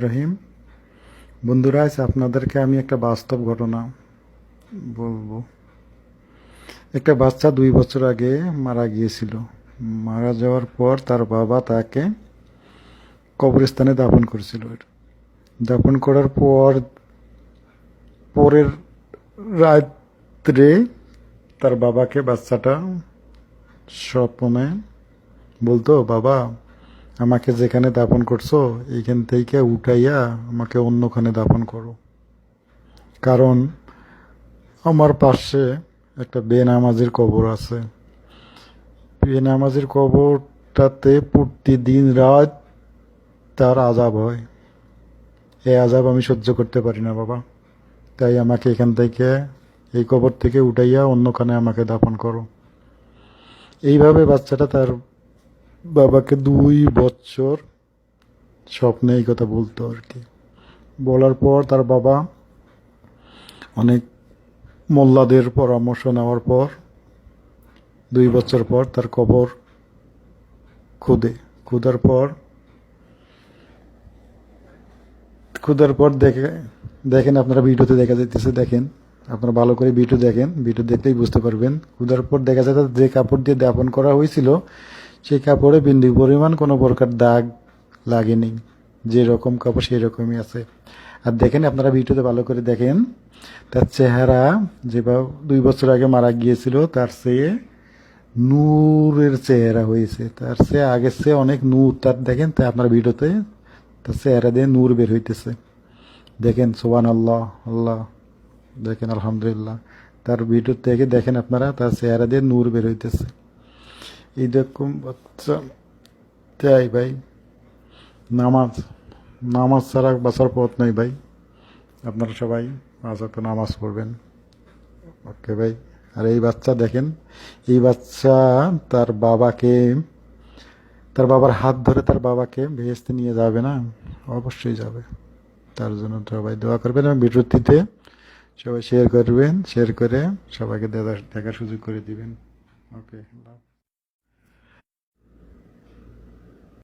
রহিম। বন্ধুরা, আজ আপনাদেরকে আমি একটা বাস্তব ঘটনা বলবো। একটা বাচ্চা 2 বছর আগে মারা গিয়েছিল। মারা যাওয়ার পর তার বাবা তাকে কবরস্থানে দাফন করেছিল। দাফন করার পর পরের রাত্রে তার বাবাকে বাচ্চাটা স্বপ্নে বলতো, বাবা, আমাকে যেখানে দাফন করছো এইখান থেকে উঠাইয়া আমাকে অন্যখানে দাফন করো, কারণ আমার পাশে একটা বেনামাজির কবর আছে। বেনামাজির কবরটাতে প্রতিদিন রাত তার আযাব হয়। এই আযাব আমি সহ্য করতে পারি না বাবা, তাই আমাকে এখান থেকে, এই কবর থেকে উঠাইয়া অন্যখানে আমাকে দাফন করো। এইভাবে বাচ্চাটা তার বাবাকে 2 বছর স্বপ্নে এই কথা বলতো আর কি। বলার পর তার বাবা অনেক মোল্লাদের পরামর্শ নেওয়ার পর 2 বছর পর তার কবর খোদার পর দেখেন আপনারা ভিডিওতে দেখা যাইতেছে, দেখেন আপনারা ভালো করে ভিডিও দেখেন, ভিডিও দেখলেই বুঝতে পারবেন। খোদার পর দেখা যায় যে কাপড় দিয়ে দাফন করা হয়েছিল সেই কাপড়ে বিন্দু পরিমাণ কোনো প্রকার দাগ লাগেনি, যে রকম কাপড় সেই রকমই আছে। আর দেখেন আপনারা ভিডিওতে ভালো করে দেখেন, তার চেহারা যেভাবে 2 বছর আগে মারা গিয়েছিল তার চেয়ে নূরের চেহারা হয়েছে, তার চেয়ে আগের চেয়ে অনেক নূর তার। দেখেন তাই আপনার ভিডিওতে তার চেহারা দিয়ে নূর বের হইতেছে। দেখেন সুবহানাল্লাহ, আল্লাহ, দেখেন আলহামদুলিল্লাহ। তার ভিডিও থেকে দেখেন আপনারা, তার চেহারা দিয়ে নূর বের হইতেছে। এইরকম বাচ্চা তাই ভাই, নামাজ নামাজ ছাড়া বাঁচার পথ নেই ভাই। আপনারা সবাই 5 ওয়াক্ত নামাজ পড়বেন, ওকে ভাই। আর এই বাচ্চা দেখেন, এই বাচ্চা তার বাবার হাত ধরে তার বাবাকে বেহেশতে নিয়ে যাবে না? অবশ্যই যাবে। তার জন্য সবাই দোয়া করবেন এবং ভিডিওটিতে সবাই শেয়ার করবেন, শেয়ার করে সবাইকে দেখার সুযোগ করে দিবেন। ওকে।